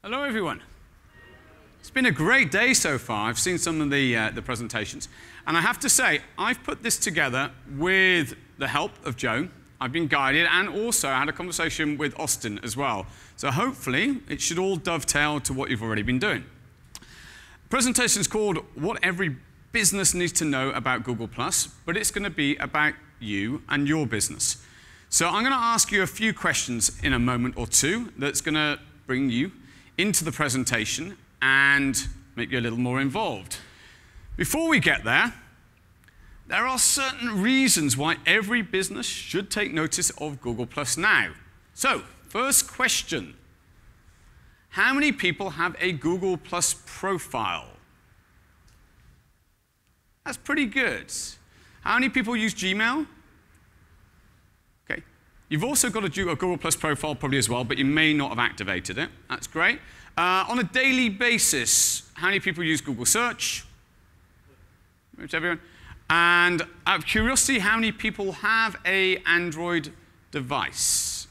Hello, everyone. It's been a great day so far. I've seen some of the presentations. And I have to say, I've put this together with the help of Joe. I've been guided, and also I had a conversation with Austin as well. So hopefully, it should all dovetail to what you've already been doing. The presentation is called What Every Business Needs to Know About Google+, but it's going to be about you and your business. So I'm going to ask you a few questions in a moment or two that's going to bring you into the presentation and make you a little more involved. Before we get there, there are certain reasons why every business should take notice of Google+ now. So, first question. How many people have a Google+ profile? That's pretty good. How many people use Gmail? Okay. You've also got a Google+ profile probably as well, but you may not have activated it. That's great. On a daily basis, how many people use Google Search? Most everyone. And out of curiosity, how many people have an Android device?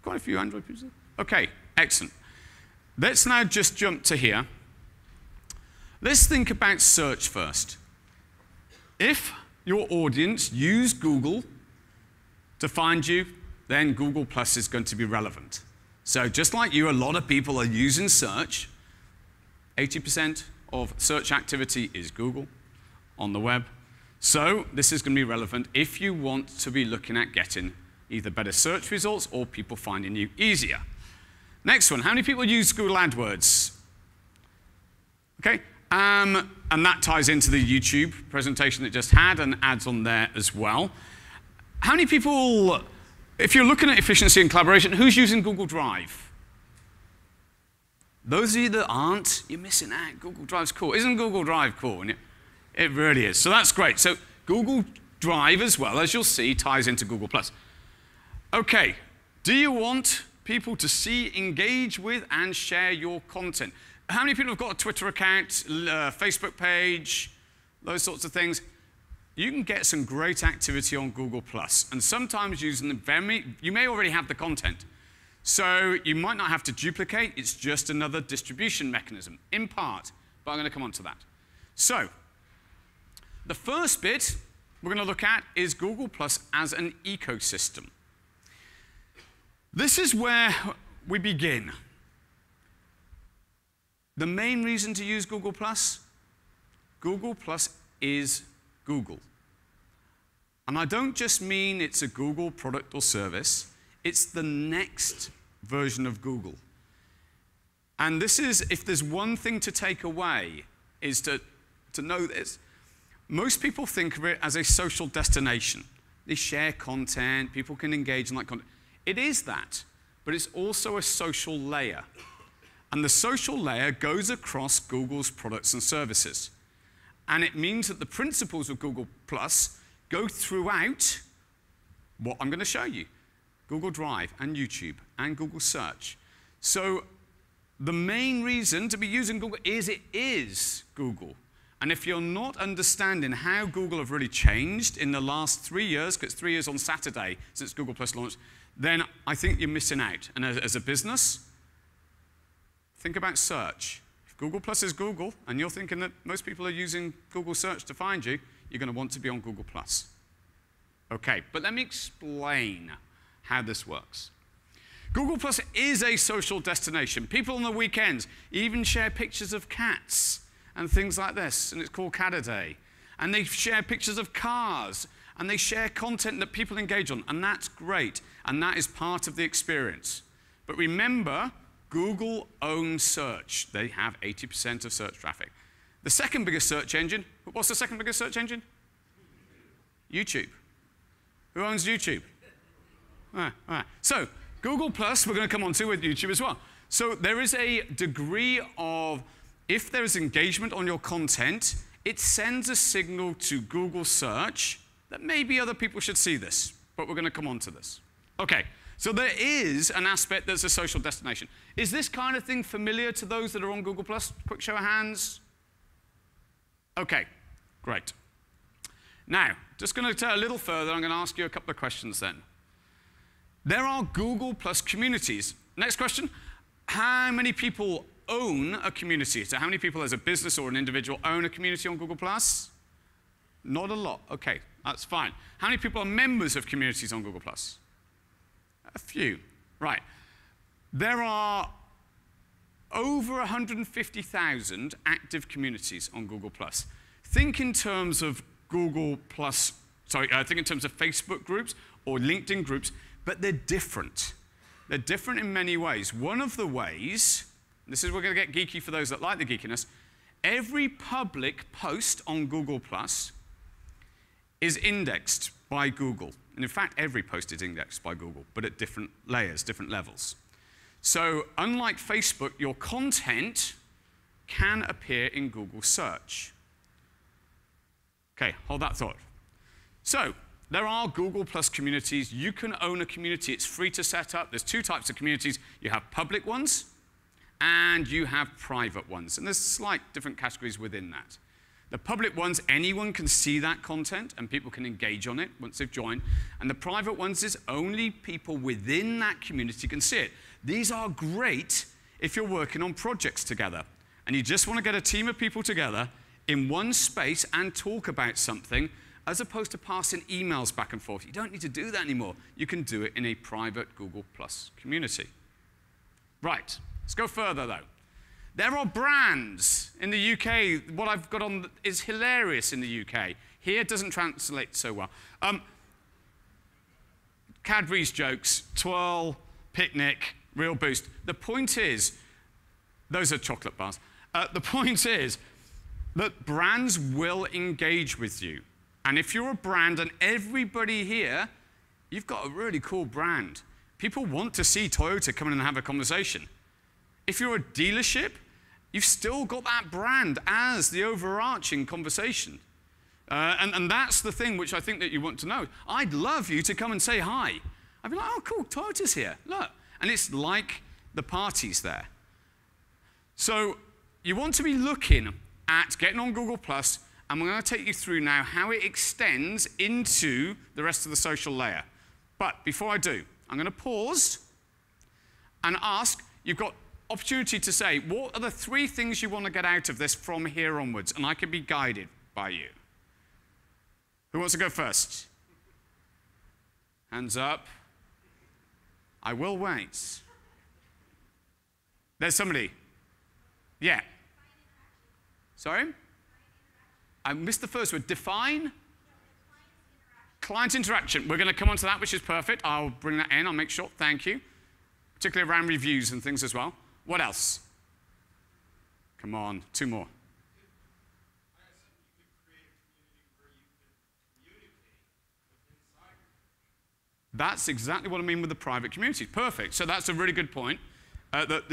Quite a few Android users. OK, excellent. Let's now just jump to here. Let's think about search first. If your audience use Google to find you, then Google+ is going to be relevant. So just like you, a lot of people are using search. 80% of search activity is Google on the web. So this is going to be relevant if you want to be looking at getting either better search results or people finding you easier. Next one, how many people use Google AdWords? OK, and that ties into the YouTube presentation that just had and ads on there as well. How many people, if you're looking at efficiency and collaboration, who's using Google Drive? Those of you that aren't, you're missing out. Google Drive's cool. Isn't Google Drive cool? It really is. So that's great. So Google Drive, as well, as you'll see, ties into Google+. OK, do you want people to see, engage with, and share your content? How many people have got a Twitter account, Facebook page, those sorts of things? You can get some great activity on Google+. And sometimes using you may already have the content. So you might not have to duplicate. It's just another distribution mechanism, in part. But I'm going to come on to that. So the first bit we're going to look at is Google+ as an ecosystem. This is where we begin. The main reason to use Google+? Google+ is Google. And I don't just mean it's a Google product or service. It's the next version of Google. And this is, if there's one thing to take away, is to know this. Most people think of it as a social destination. They share content, people can engage in that content. It is that, but it's also a social layer. And the social layer goes across Google's products and services. And it means that the principles of Google+ go throughout what I'm going to show you. Google Drive and YouTube and Google Search. So the main reason to be using Google is it is Google. And if you're not understanding how Google have really changed in the last 3 years, because it's 3 years on Saturday since Google+ launched, then I think you're missing out. And as a business, think about search. If Google+ is Google, and you're thinking that most people are using Google Search to find you, you're going to want to be on Google+. OK, but let me explain how this works. Google+ is a social destination. People on the weekends even share pictures of cats and things like this, and it's called Cat-a-Day. And they share pictures of cars, and they share content that people engage on, and that's great, and that is part of the experience. But remember, Google owns search. They have 80% of search traffic. The second biggest search engine, what's the second biggest search engine? YouTube. Who owns YouTube? All right. So Google+, we're going to come on to with YouTube as well. So there is a degree of, if there is engagement on your content, it sends a signal to Google Search that maybe other people should see this. But we're going to come on to this. OK, so there is an aspect that's a social destination. Is this kind of thing familiar to those that are on Google+? Quick show of hands. OK, great. Now, just going to take a little further. I'm going to ask you a couple of questions then. There are Google+ communities. Next question. how many people own a community? So how many people as a business or an individual own a community on Google+? Not a lot. OK, that's fine. How many people are members of communities on Google+? A few. Right. There are over 150,000 active communities on Google+. Think in terms of think in terms of Facebook groups or LinkedIn groups, but they're different. They're different in many ways. One of the ways, this is where we're going to get geeky for those that like the geekiness, every public post on Google+ is indexed by Google. And in fact, every post is indexed by Google, but at different layers, different levels. So unlike Facebook, your content can appear in Google search. OK, hold that thought. So there are Google+ communities. You can own a community. It's free to set up. There's two types of communities. You have public ones, and you have private ones. And there's slight different categories within that. The public ones, anyone can see that content, and people can engage on it once they've joined. And the private ones is only people within that community can see it. These are great if you're working on projects together, and you just want to get a team of people together in one space and talk about something, as opposed to passing emails back and forth. You don't need to do that anymore. You can do it in a private Google+ community. Right, let's go further, though. There are brands in the UK. What I've got on is hilarious in the UK. Here doesn't translate so well. Cadbury's jokes, Twirl, Picnic, Real Boost. The point is, those are chocolate bars. The point is that brands will engage with you. And if you're a brand, and everybody here, you've got a really cool brand. People want to see Toyota come in and have a conversation. If you're a dealership, you've still got that brand as the overarching conversation. And that's the thing which I think that you want to know. I'd love you to come and say hi. I'd be like, oh, cool, Toyota's here, look. And it's like the party's there. So you want to be looking at getting on Google+, and we're going to take you through now how it extends into the rest of the social layer. But before I do, I'm going to pause and ask, you've got opportunity to say, what are the 3 things you want to get out of this from here onwards? And I can be guided by you. Who wants to go first? Hands up. I will wait. There's somebody. Yeah. Sorry? I missed the first word. Define? Client interaction. We're going to come on to that, which is perfect. I'll bring that in. I'll make sure. Thank you. Particularly around reviews and things as well. What else? Come on, 2 more. That's exactly what I mean with the private communities. Perfect. So that's a really good point.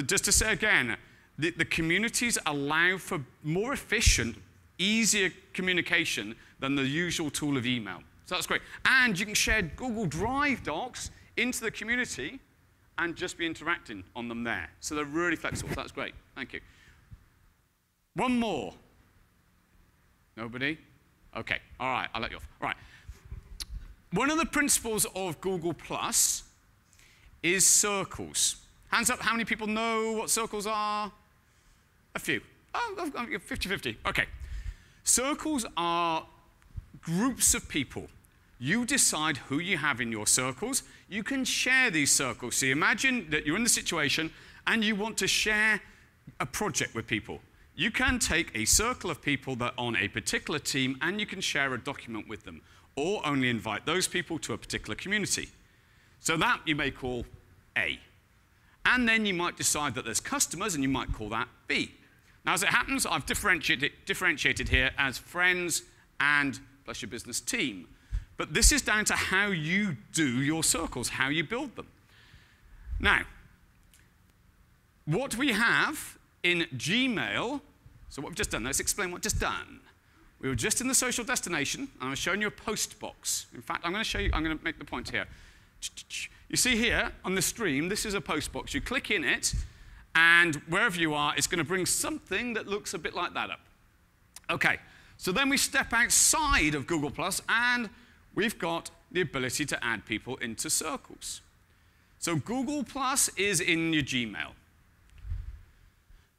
Just to say again, the communities allow for more efficient, easier communication than the usual tool of email. So that's great. And you can share Google Drive docs into the community and just be interacting on them there. So they're really flexible. That's great. Thank you. One more. Nobody? OK. All right. I'll let you off. All right. One of the principles of Google+ is circles. Hands up, how many people know what circles are? A few. Oh, 50-50. OK. Circles are groups of people. You decide who you have in your circles. You can share these circles. So imagine that you're in the situation and you want to share a project with people. You can take a circle of people that are on a particular team and you can share a document with them, or only invite those people to a particular community. So that you may call A. And then you might decide that there's customers and you might call that B. Now, as it happens, I've differentiated here as friends and plus your business team. But this is down to how you do your circles, how you build them. Now, what we have in Gmail, so what we've just done, let's explain what we've just done. We were just in the social destination, and I was showing you a post box. In fact, I'm going to make the point here. You see here on the stream, this is a post box. You click in it, and wherever you are, it's going to bring something that looks a bit like that up. OK, so then we step outside of Google+, and we've got the ability to add people into circles. So Google+ is in your Gmail.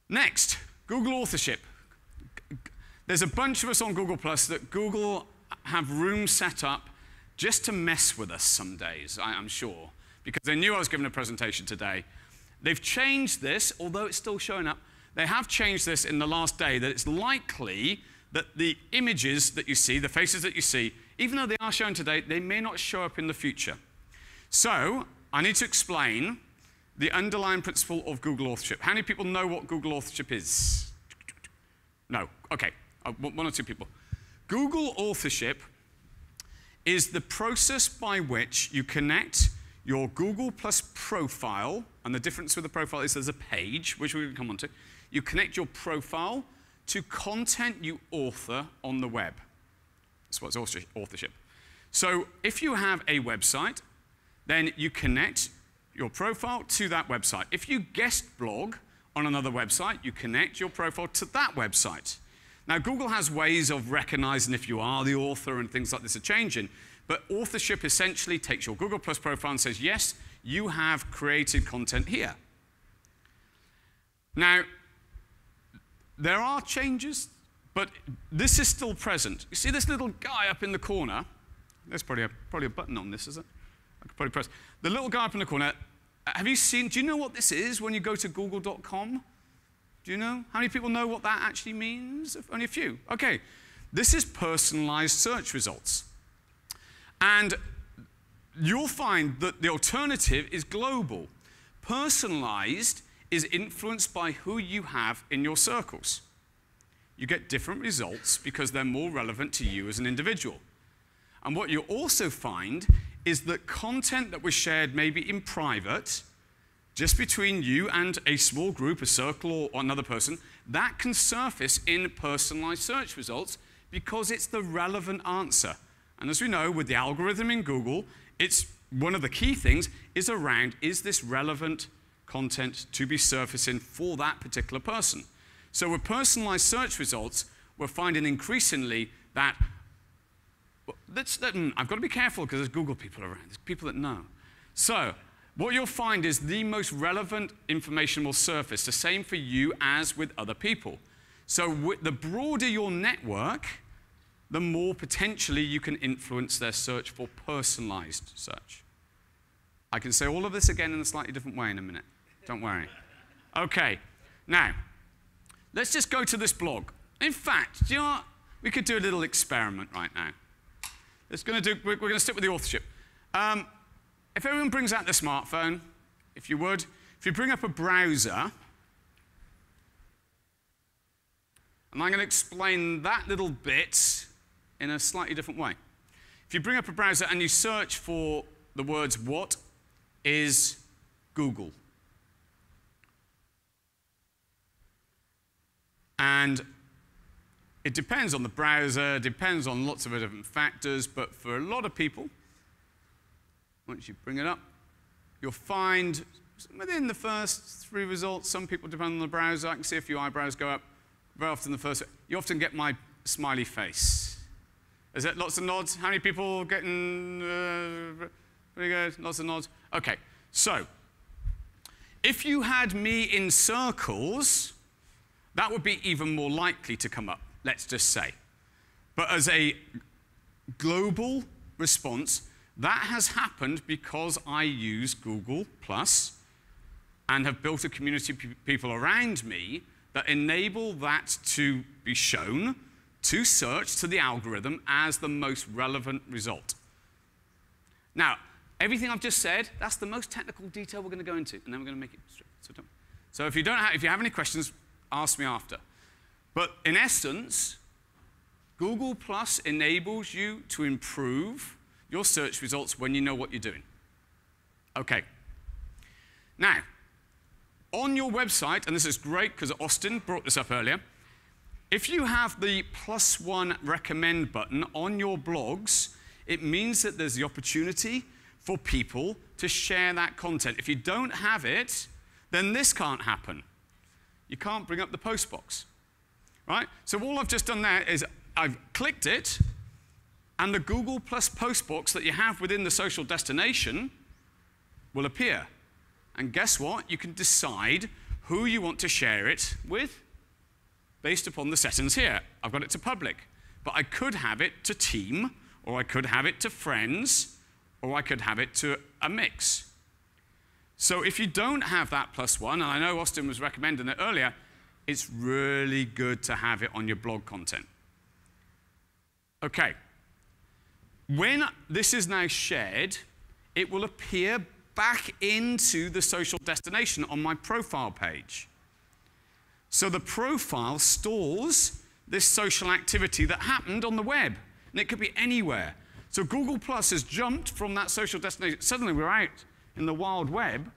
Next, Google authorship. There's a bunch of us on Google Plus that Google have rooms set up just to mess with us some days, I'm sure, because they knew I was giving a presentation today. They've changed this, although it's still showing up. They have changed this in the last day, that it's likely that the images that you see, the faces that you see, even though they are shown today, they may not show up in the future. So I need to explain the underlying principle of Google authorship. How many people know what Google authorship is? No. OK. One or two people. Google authorship is the process by which you connect your Google Plus profile, and the difference with the profile is there's a page, which we can come on to. You connect your profile to content you author on the web. That's what's authorship. So if you have a website, then you connect your profile to that website. If you guest blog on another website, you connect your profile to that website. Now, Google has ways of recognizing if you are the author, and things like this are changing. But authorship essentially takes your Google Plus profile and says, yes, you have created content here. Now, there are changes, but this is still present. You see this little guy up in the corner? There's probably a button on this, is it? I could probably press. The little guy up in the corner, have you seen, do you know what this is when you go to google.com? Do you know? How many people know what that actually means? Only a few. OK. This is personalized search results. And you'll find that the alternative is global. Personalized is influenced by who you have in your circles. You get different results because they're more relevant to you as an individual. And what you also find is that content that was shared maybe in private, just between you and a small group, a circle, or another person, that can surface in personalized search results because it's the relevant answer. And as we know, with the algorithm in Google, it's one of the key things is around, is this relevant content to be surfacing for that particular person? So with personalized search results, we're finding increasingly that, I've got to be careful because there's Google people around, there's people that know. So what you'll find is the most relevant information will surface, the same for you as with other people. So the broader your network, the more potentially you can influence their search for personalized search. I can say all of this again in a slightly different way in a minute. Don't worry. OK. Now, let's just go to this blog. In fact, do you know what? We could do a little experiment right now. We're going to stick with the authorship. If everyone brings out their smartphone, if you would, if you bring up a browser, and I'm going to explain that little bit in a slightly different way. If you bring up a browser and you search for the words, what is Google? And it depends on the browser, depends on lots of different factors, but for a lot of people, once you bring it up, you'll find within the first 3 results, some people depend on the browser. I can see a few eyebrows go up. Very often the first, you often get my smiley face. Is it lots of nods? How many people getting, pretty good, lots of nods? OK, so if you had me in circles, that would be even more likely to come up, let's just say. But as a global response, that has happened because I use Google Plus and have built a community of people around me that enable that to be shown to search to the algorithm as the most relevant result. Now, everything I've just said, that's the most technical detail we're going to go into, and then we're going to make it straight. So if you have any questions, ask me after. But in essence, Google Plus enables you to improve your search results when you know what you're doing. OK. Now, on your website, and this is great because Austin brought this up earlier, if you have the +1 recommend button on your blogs, it means that there's the opportunity for people to share that content. If you don't have it, then this can't happen. You can't bring up the post box. Right? So all I've just done there is I've clicked it, and the Google Plus post box that you have within the social destination will appear. And guess what? You can decide who you want to share it with based upon the settings here. I've got it to public, but I could have it to team, or I could have it to friends, or I could have it to a mix. So if you don't have that +1, and I know Austin was recommending it earlier, it's really good to have it on your blog content. Okay. When this is now shared, it will appear back into the social destination on my profile page. So the profile stores this social activity that happened on the web, and it could be anywhere. So Google Plus has jumped from that social destination. Suddenly we're out in the wild web,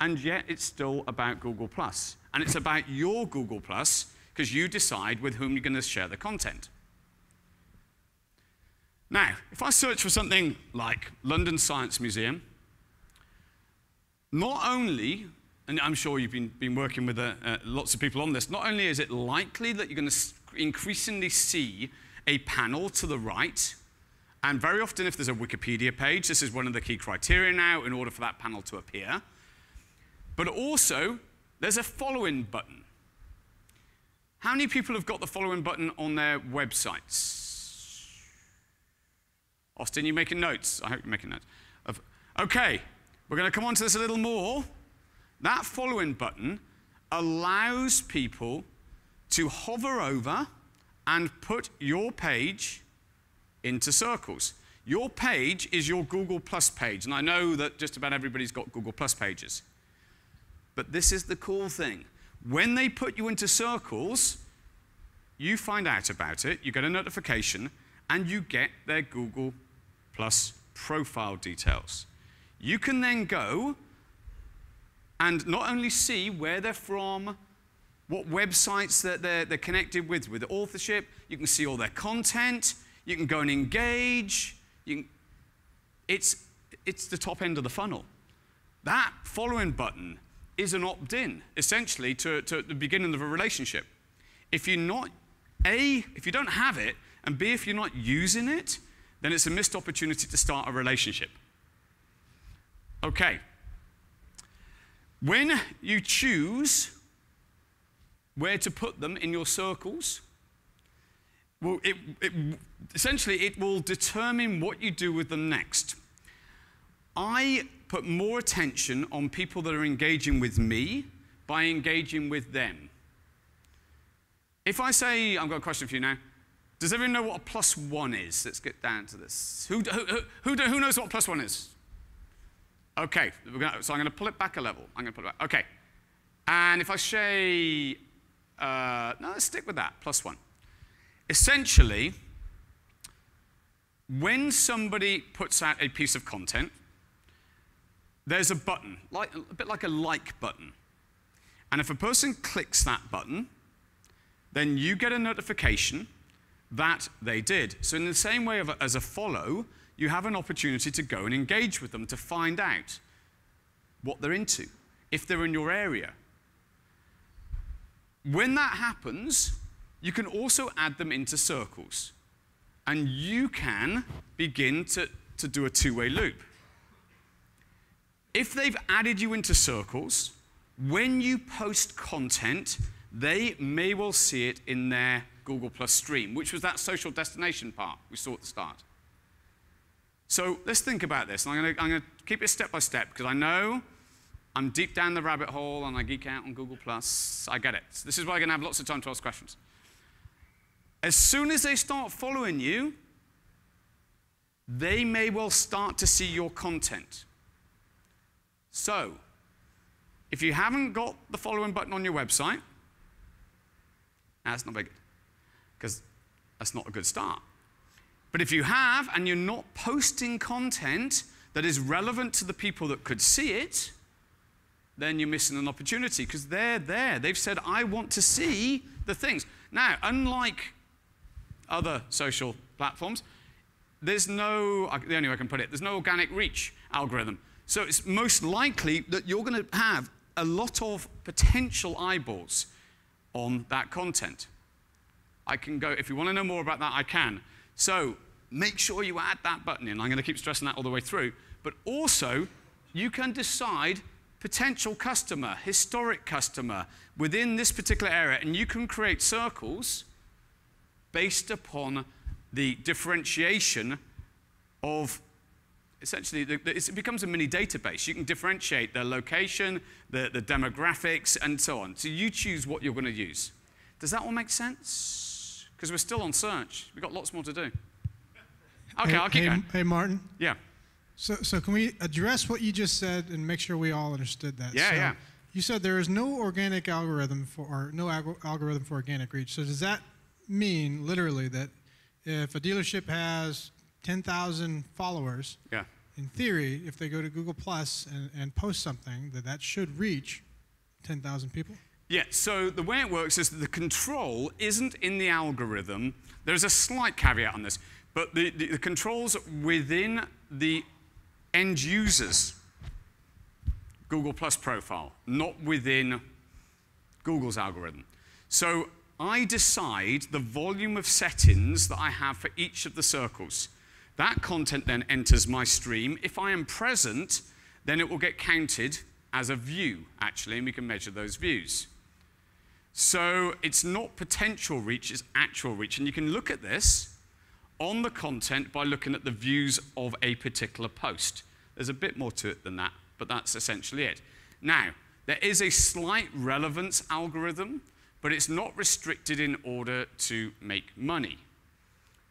and yet it's still about Google Plus. And it's about your Google Plus, because you decide with whom you're going to share the content. Now, if I search for something like London Science Museum, not only, and I'm sure you've been working with lots of people on this, not only is it likely that you're going to increasingly see a panel to the right, and very often if there's a Wikipedia page, this is one of the key criteria now in order for that panel to appear, but also there's a following button. How many people have got the following button on their websites? Austin, you making notes? I hope you're making notes. Okay, we're going to come on to this a little more. That following button allows people to hover over and put your page into circles. Your page is your Google Plus page, and I know that just about everybody's got Google Plus pages. But this is the cool thing. When they put you into circles, you find out about it, you get a notification, and you get their Google Plus profile details. You can then go and not only see where they're from, what websites that they're connected with authorship, you can see all their content, you can go and engage. It's the top end of the funnel. That following button is an opt-in, essentially, to the beginning of a relationship. If you're not, A, if you don't have it, and B, if you're not using it, then it's a missed opportunity to start a relationship. Okay. When you choose where to put them in your circles, well, essentially, it will determine what you do with them next. I put more attention on people that are engaging with me by engaging with them. If I say, I've got a question for you now. Does everyone know what a +1 is? Let's get down to this. Who knows what +1 is? Okay, so I'm going to pull it back a level. I'm going to pull it back. Okay. And if I say, no, let's stick with that, +1. Essentially, when somebody puts out a piece of content, there's a button, a bit like a like button. And if a person clicks that button, then you get a notification that they did. So in the same way as a follow, you have an opportunity to go and engage with them to find out what they're into, if they're in your area. When that happens, you can also add them into circles. And you can begin to do a two-way loop. If they've added you into circles, when you post content, they may well see it in their Google Plus stream, which was that social destination part we saw at the start. So let's think about this. And I'm going to keep it step by step, because I know I'm deep down the rabbit hole and I geek out on Google Plus. I get it. So this is why I'm going to have lots of time to ask questions. As soon as they start following you, they may well start to see your content. So, if you haven't got the following button on your website, that's not very good, because that's not a good start. But if you have, and you're not posting content that is relevant to the people that could see it, then you're missing an opportunity, because they're there. They've said, I want to see the things. Now, unlike other social platforms, there's no, the only way I can put it, there's no organic reach algorithm. So it's most likely that you're going to have a lot of potential eyeballs on that content. I can go, if you want to know more about that, I can. So make sure you add that button in. I'm going to keep stressing that all the way through. But also, you can decide potential customer, historic customer within this particular area, and you can create circles based upon the differentiation of essentially, it becomes a mini database. You can differentiate the location, the demographics, and so on. So you choose what you're going to use. Does that all make sense? Because we're still on search. We've got lots more to do. Okay, I'll keep going. Hey, Martin. Yeah. So can we address what you just said and make sure we all understood that? Yeah, so yeah. You said there is no organic algorithm algorithm for organic reach. So does that mean literally that if a dealership has 10,000 followers, yeah, in theory, if they go to Google Plus and post something, that should reach 10,000 people? Yeah, so the way it works is that the control isn't in the algorithm. There's a slight caveat on this, but the control's within the end user's Google Plus profile, not within Google's algorithm. So I decide the volume of settings that I have for each of the circles. That content then enters my stream. If I am present, then it will get counted as a view, actually, and we can measure those views. So it's not potential reach, it's actual reach. And you can look at this on the content by looking at the views of a particular post. There's a bit more to it than that, but that's essentially it. Now, there is a slight relevance algorithm, but it's not restricted in order to make money.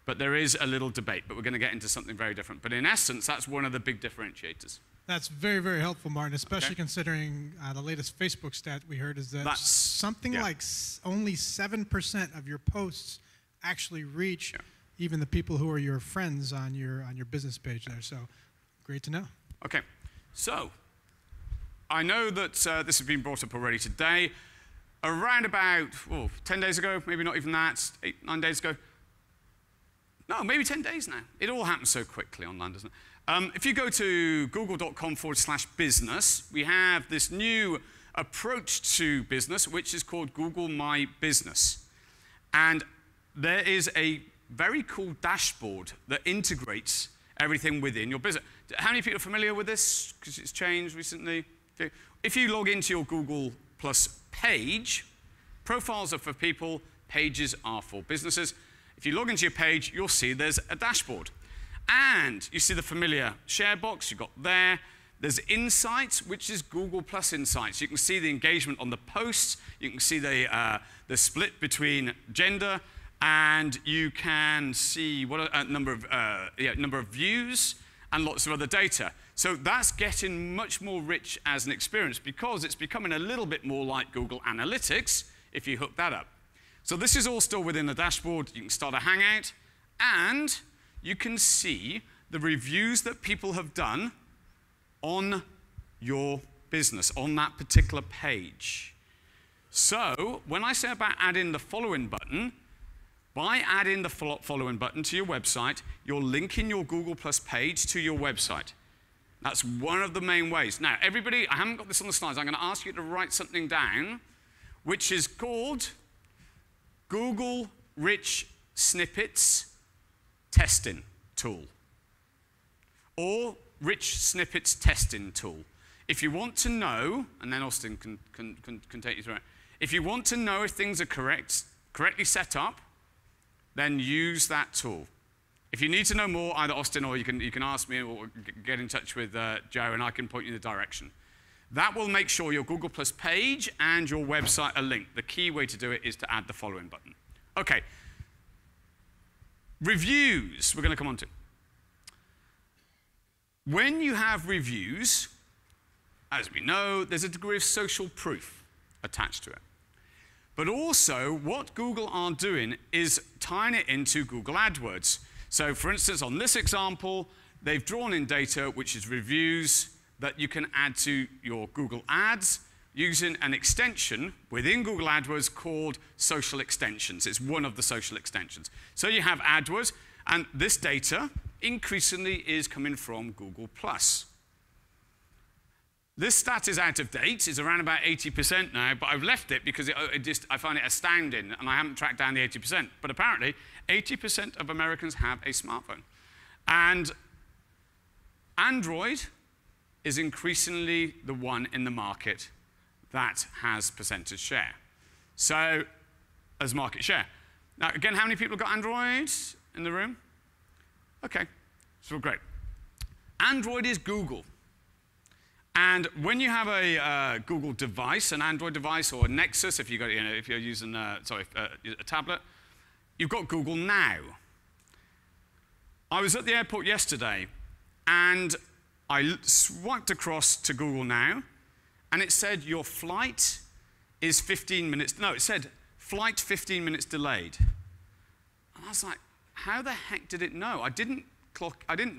But there is a little debate, but we're going to get into something very different. But in essence, that's one of the big differentiators. That's very, very helpful, Martin, especially considering the latest Facebook stat we heard is that something like only 7% of your posts actually reach even the people who are your friends on your business page there. So great to know. Okay, so I know that this has been brought up already today. Around about 10 days ago, maybe not even that, 8, 9 days ago. No, maybe 10 days now. It all happens so quickly online, doesn't it? If you go to google.com/business, we have this new approach to business, which is called Google My Business. And there is a very cool dashboard that integrates everything within your business. How many people are familiar with this? Because it's changed recently. If you log into your Google Plus page, profiles are for people, pages are for businesses. If you log into your page, you'll see there's a dashboard. And you see the familiar share box you've got there. There's Insights, which is Google Plus Insights. You can see the engagement on the posts. You can see the split between gender. And you can see what a number of views and lots of other data. So that's getting much more rich as an experience because it's becoming a little bit more like Google Analytics if you hook that up. So this is all still within the dashboard. You can start a Hangout, and you can see the reviews that people have done on your business, on that particular page. So when I say about adding the following button, by adding the following button to your website, you're linking your Google Plus page to your website. That's one of the main ways. Now, everybody, I haven't got this on the slides. I'm going to ask you to write something down, which is called Google Rich Snippets Testing Tool, or Rich Snippets Testing Tool. If you want to know, and then Austin can take you through it. If you want to know if things are correctly set up, then use that tool. If you need to know more, either Austin or you can ask me or get in touch with Joe, and I can point you in the direction. That will make sure your Google Plus page and your website are linked. The key way to do it is to add the following button. Okay. Reviews, we're going to come on to. When you have reviews, as we know, there's a degree of social proof attached to it. But also, what Google are doing is tying it into Google AdWords. So for instance, on this example, they've drawn in data, which is reviews, that you can add to your Google Ads using an extension within Google AdWords called Social Extensions. It's one of the social extensions. So you have AdWords, and this data increasingly is coming from Google+. This stat is out of date. It's around about 80% now, but I've left it because I find it astounding, and I haven't tracked down the 80%. But apparently, 80% of Americans have a smartphone. And Android is increasingly the one in the market that has percentage share. So, as market share. Now, again, how many people have got Android in the room? Okay, so great. Android is Google. And when you have a Google device, an Android device, or a Nexus, if you're using a tablet, you've got Google Now. I was at the airport yesterday, and I swiped across to Google Now, and it said your flight is 15 minutes. No, it said flight 15 minutes delayed. And I was like, how the heck did it know? I didn't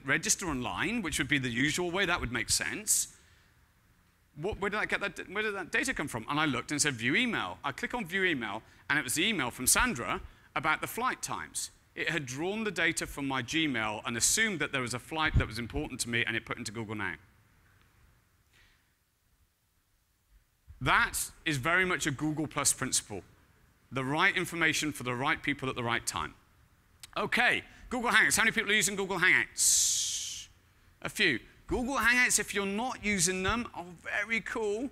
register online, which would be the usual way. That would make sense. Where did that data come from? And I looked and said view email. I click on view email, and it was the email from Sandra about the flight times. It had drawn the data from my Gmail and assumed that there was a flight that was important to me, and it put into Google Now. That is very much a Google Plus principle. The right information for the right people at the right time. Okay, Google Hangouts. How many people are using Google Hangouts? A few. Google Hangouts, if you're not using them, are very cool,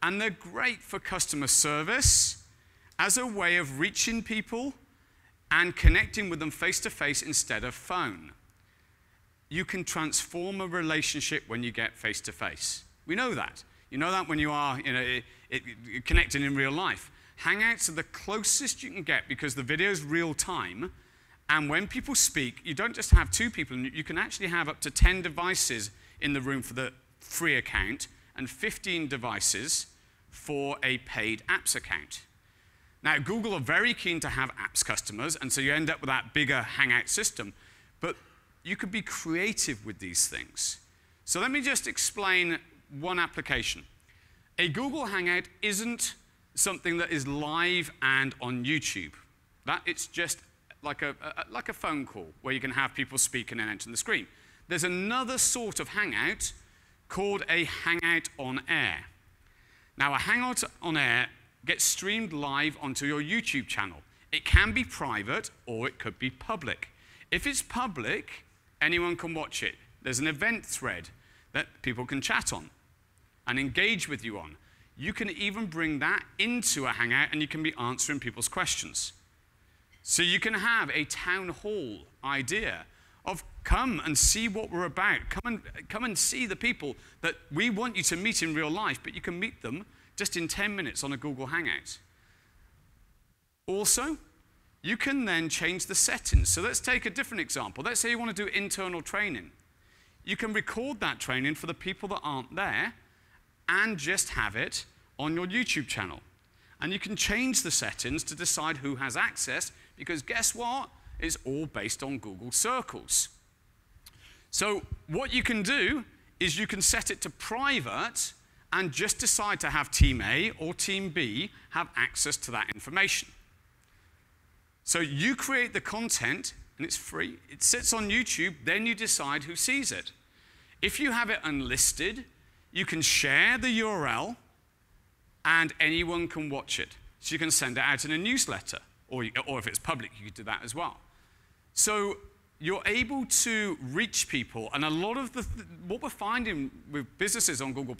and they're great for customer service as a way of reaching people and connecting with them face-to-face instead of phone. You can transform a relationship when you get face-to-face. We know that. You know that when you are connecting in real life. Hangouts are the closest you can get because the video is real time, and when people speak, you don't just have 2 people, you can actually have up to 10 devices in the room for the free account and 15 devices for a paid apps account. Now, Google are very keen to have apps customers, and so you end up with that bigger Hangout system, but you could be creative with these things. So let me just explain one application. A Google Hangout isn't something that is live and on YouTube. It's just like a phone call where you can have people speak and then enter the screen. There's another sort of Hangout called a Hangout on Air. Now, a Hangout on Air gets streamed live onto your YouTube channel. It can be private or it could be public. If it's public, anyone can watch it. There's an event thread that people can chat on and engage with you on. You can even bring that into a Hangout and you can be answering people's questions. So you can have a town hall idea of come and see what we're about. Come and see the people that we want you to meet in real life, but you can meet them just in 10 minutes on a Google Hangout. Also, you can then change the settings. So let's take a different example. Let's say you want to do internal training. You can record that training for the people that aren't there and just have it on your YouTube channel. And you can change the settings to decide who has access, because guess what? It's all based on Google Circles. So what you can do is you can set it to private and just decide to have Team A or Team B have access to that information. So you create the content, and it's free. It sits on YouTube, then you decide who sees it. If you have it unlisted, you can share the URL, and anyone can watch it. So you can send it out in a newsletter, or if it's public, you could do that as well. So you're able to reach people, and a lot of what we're finding with businesses on Google+,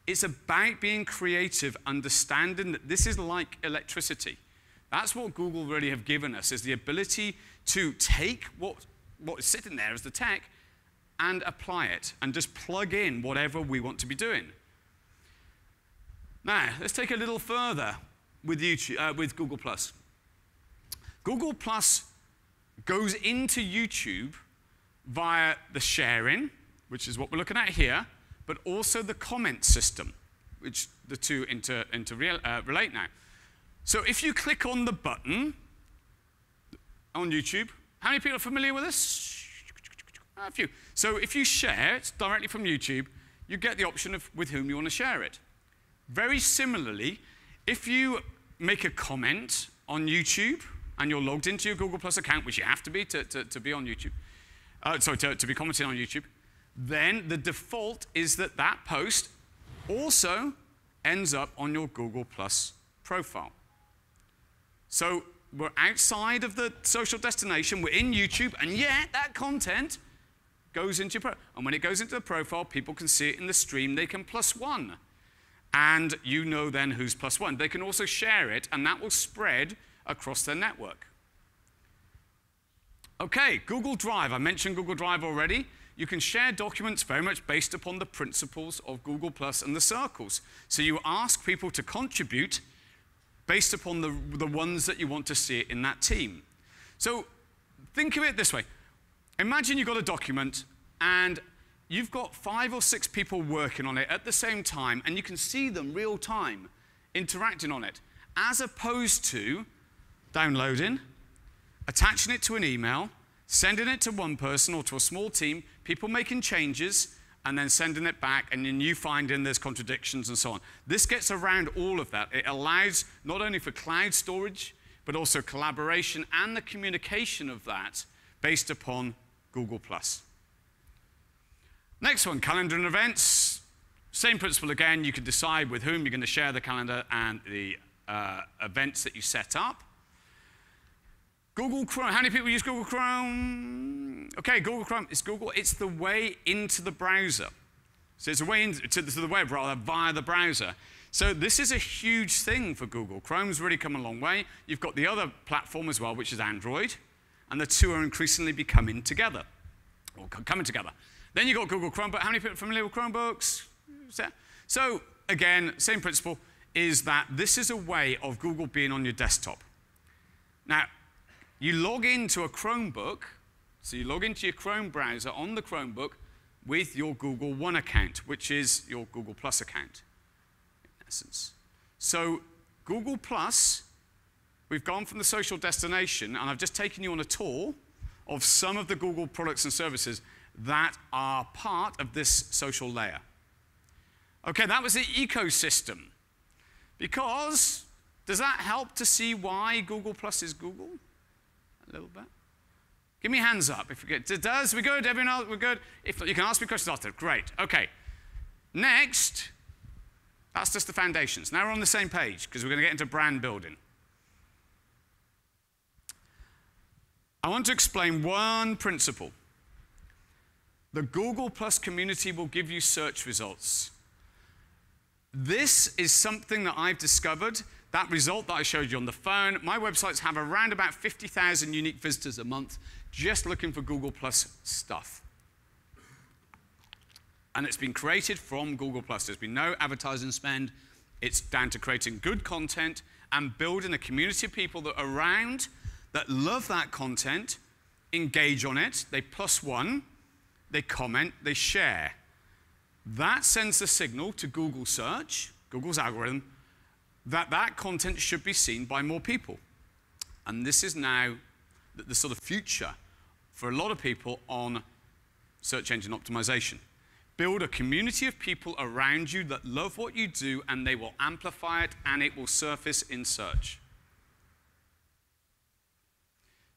it's about being creative, understanding that this is like electricity. That's what Google really have given us, is the ability to take what is sitting there as the tech and apply it, and just plug in whatever we want to be doing. Now, let's take a little further with Google+. Google+ goes into YouTube via the sharing, which is what we're looking at here, but also the comment system, which the two relate now. So if you click on the button on YouTube, how many people are familiar with this? A few. So if you share it directly from YouTube, you get the option of with whom you want to share it. Very similarly, if you make a comment on YouTube and you're logged into your Google Plus account, which you have to be to be on YouTube, to be commenting on YouTube, then the default is that that post also ends up on your Google Plus profile. So we're outside of the social destination, we're in YouTube, and yet that content goes into your profile. And when it goes into the profile, people can see it in the stream. They can +1. And you know then who's +1. They can also share it, and that will spread across their network. Okay, Google Drive. I mentioned Google Drive already. You can share documents very much based upon the principles of Google Plus and the circles. So you ask people to contribute based upon the ones that you want to see in that team. So think of it this way. Imagine you've got a document and you've got 5 or 6 people working on it at the same time, and you can see them real time interacting on it, as opposed to downloading, attaching it to an email, sending it to one person or to a small team, people making changes, and then sending it back, and then you finding there's contradictions and so on. This gets around all of that. It allows not only for cloud storage, but also collaboration and the communication of that based upon Google+. Next one, calendar and events. Same principle again. You can decide with whom you're going to share the calendar and the events that you set up. Google Chrome. How many people use Google Chrome? Okay, Google Chrome is Google. It's the way into the browser. So it's a way into the web, rather, via the browser. So this is a huge thing for Google. Chrome's really come a long way. You've got the other platform as well, which is Android. And the two are increasingly becoming together, or coming together. Then you've got Google Chromebook. How many people are familiar with Chromebooks? So again, same principle, is that this is a way of Google being on your desktop. Now, you log into a Chromebook, so you log into your Chrome browser on the Chromebook with your Google One account, which is your Google Plus account, in essence. So Google Plus, we've gone from the social destination, and I've just taken you on a tour of some of the Google products and services that are part of this social layer. Okay, that was the ecosystem. Because, does that help to see why Google Plus is Google? A little bit. Give me hands up if you get. It does. We're good. Everyone else, we're good. If you can ask me questions after. Great. Okay. Next, that's just the foundations. Now we're on the same page because we're going to get into brand building. I want to explain one principle. The Google Plus community will give you search results. This is something that I've discovered. That result that I showed you on the phone, my websites have around about 50,000 unique visitors a month just looking for Google Plus stuff. And it's been created from Google Plus. There's been no advertising spend. It's down to creating good content and building a community of people that are around, that love that content, engage on it, they +1, they comment, they share. That sends the signal to Google search, Google's algorithm, that that content should be seen by more people. And this is now the sort of future for a lot of people on search engine optimization. Build a community of people around you that love what you do, and they will amplify it, and it will surface in search.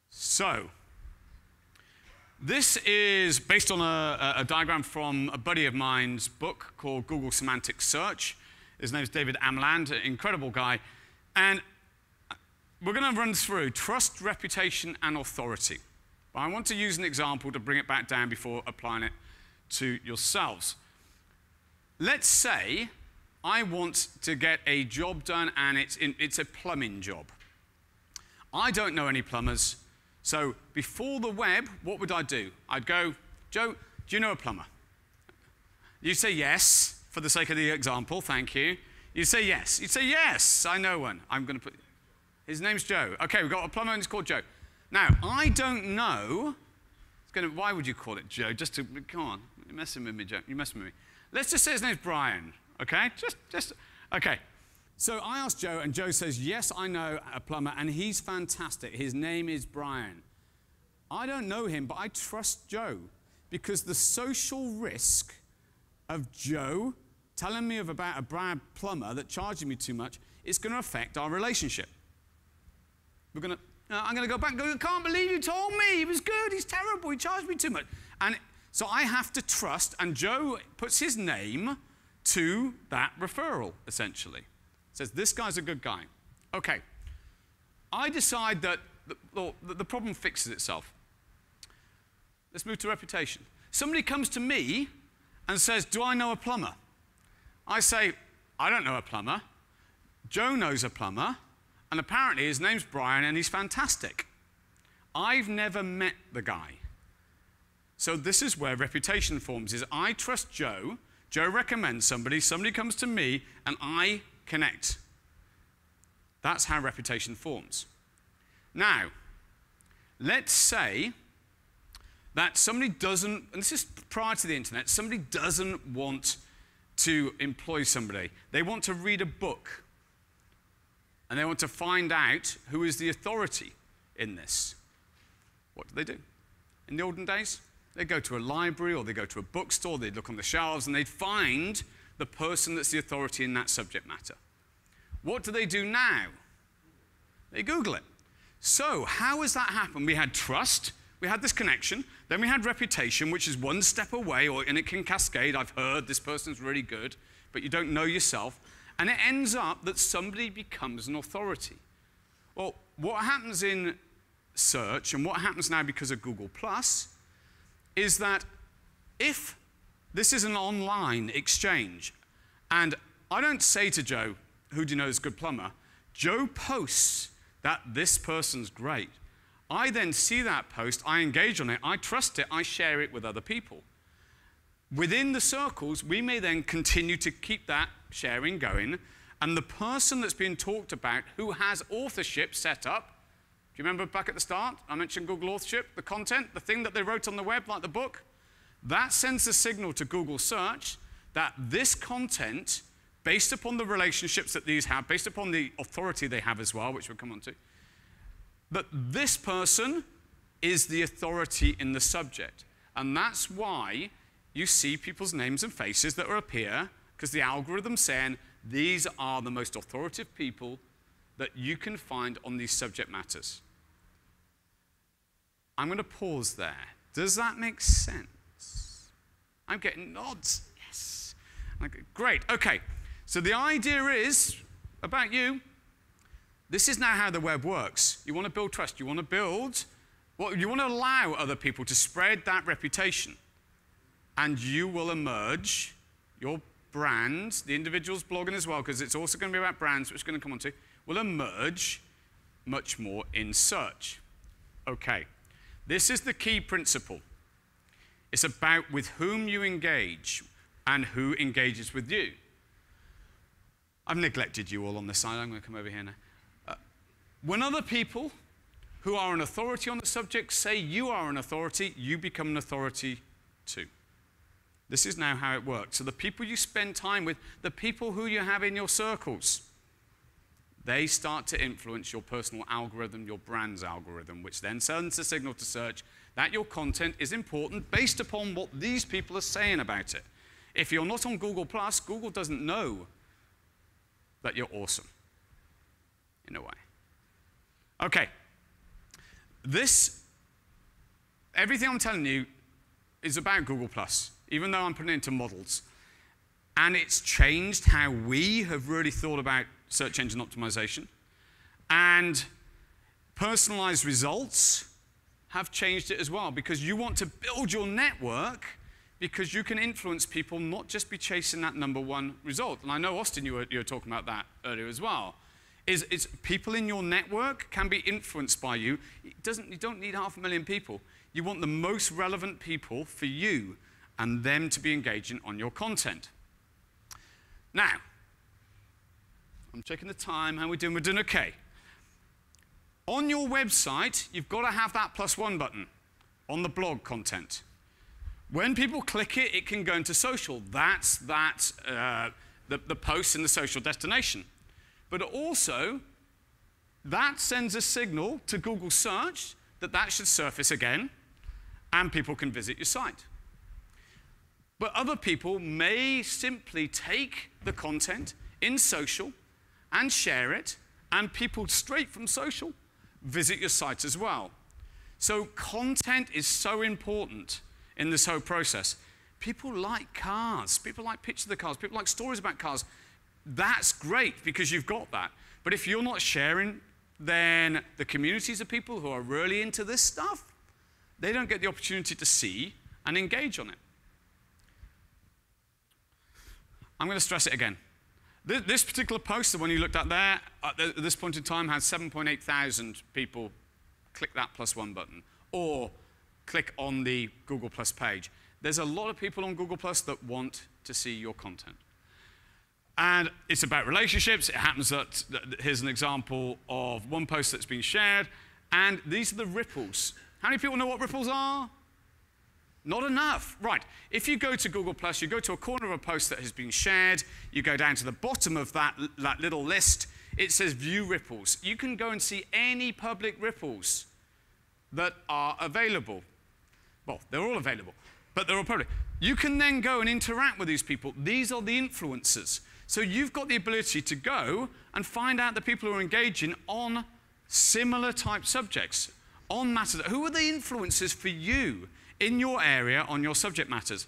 So, this is based on a diagram from a buddy of mine's book called Google Semantic Search. His name is David Amland, an incredible guy. And we're going to run through trust, reputation, and authority. But I want to use an example to bring it back down before applying it to yourselves. Let's say I want to get a job done, and it's a plumbing job. I don't know any plumbers. So before the web, what would I do? I'd go, Joe, do you know a plumber? You say yes. For the sake of the example, thank you. You say yes. You'd say, yes, I know one. I'm going to put, his name's Joe. Okay, we've got a plumber and he's called Joe. Now, I don't know, why would you call it Joe? Just to, come on, you're messing with me, Joe. You're messing with me. Let's just say his name's Brian, okay? Okay. So I asked Joe, and Joe says, yes, I know a plumber, and he's fantastic. His name is Brian. I don't know him, but I trust Joe, because the social risk of Joe telling me about a bad plumber that charged me too much, it's going to affect our relationship. I'm going to go back and go, I can't believe you told me. He was good. He's terrible. He charged me too much. And so I have to trust, and Joe puts his name to that referral, essentially. Says, this guy's a good guy. Okay. I decide that the problem fixes itself. Let's move to reputation. Somebody comes to me and says, do I know a plumber? I say, I don't know a plumber. Joe knows a plumber, and apparently his name's Brian, and he's fantastic. I've never met the guy. So this is where reputation forms, is I trust Joe, Joe recommends somebody, somebody comes to me, and I connect. That's how reputation forms. Now, let's say that somebody doesn't, and this is prior to the internet, somebody doesn't want to employ somebody. They want to read a book, and they want to find out who is the authority in this. What do? In the olden days, they'd go to a library or they'd go to a bookstore, they'd look on the shelves, and they'd find the person that's the authority in that subject matter. What do they do now? They Google it. So how has that happened? We had trust, we had this connection, then we had reputation, which is one step away, and it can cascade. I've heard this person's really good, but you don't know yourself. And it ends up that somebody becomes an authority. Well, what happens in search, and what happens now because of Google+, is that if this is an online exchange, and I don't say to Joe, who do you know is a good plumber? Joe posts that this person's great. I then see that post, I engage on it, I trust it, I share it with other people. Within the circles, we may then continue to keep that sharing going, and the person that's being talked about who has authorship set up, do you remember back at the start, I mentioned Google authorship, the content, the thing that they wrote on the web, like the book? That sends a signal to Google search that this content, based upon the relationships that these have, based upon the authority they have as well, which we'll come on to, that this person is the authority in the subject. And that's why you see people's names and faces that will appear, because the algorithm's saying these are the most authoritative people that you can find on these subject matters. I'm going to pause there. Does that make sense? I'm getting nods. Yes. Okay, great. Okay. So the idea is, about you, this is now how the web works. You want to build trust. You want to build, well, you want to allow other people to spread that reputation. And you will emerge, your brand, the individual's blogging as well, because it's also going to be about brands, which we're going to come on to, will emerge much more in search. Okay. This is the key principle. It's about with whom you engage and who engages with you. I've neglected you all on this side. I'm going to come over here now. When other people who are an authority on the subject say you are an authority, you become an authority too. This is now how it works. So the people you spend time with, the people who you have in your circles, they start to influence your personal algorithm, your brand's algorithm, which then sends a signal to search that your content is important based upon what these people are saying about it. If you're not on Google+, Google doesn't know that you're awesome, in a way. Okay. Everything I'm telling you is about Google+, even though I'm putting it into models. And it's changed how we have really thought about search engine optimization. And personalized results have changed it as well, because you want to build your network because you can influence people, not just be chasing that #1 result. And I know, Austin, you were talking about that earlier as well. Is people in your network can be influenced by you. You don't need 500,000 people. You want the most relevant people for you and them to be engaging on your content. Now, I'm checking the time. How are we doing? We're doing okay. On your website, you've got to have that +1 button on the blog content. When people click it, it can go into social. That's the post in the social destination. But also, that sends a signal to Google search that that should surface again, and people can visit your site. But other people may simply take the content in social and share it, and people straight from social visit your site as well. So content is so important in this whole process. People like cars. People like pictures of the cars. People like stories about cars. That's great because you've got that. But if you're not sharing, then the communities of people who are really into this stuff, they don't get the opportunity to see and engage on it. I'm going to stress it again. This particular post, the one you looked at there, at this point in time, has 7.8 thousand people click that +1 button, or click on the Google Plus page. There's a lot of people on Google Plus that want to see your content. And it's about relationships. It happens that, here's an example of one post that's been shared, and these are the ripples. How many people know what ripples are? Not enough. Right. If you go to Google Plus, you go to a corner of a post that has been shared, you go down to the bottom of that little list, it says View Ripples. You can go and see any public ripples that are available. Well, they're all available, but they're all public. You can then go and interact with these people. These are the influencers. So you've got the ability to go and find out the people who are engaging on similar type subjects, on matters. Who are the influencers for you in your area on your subject matters?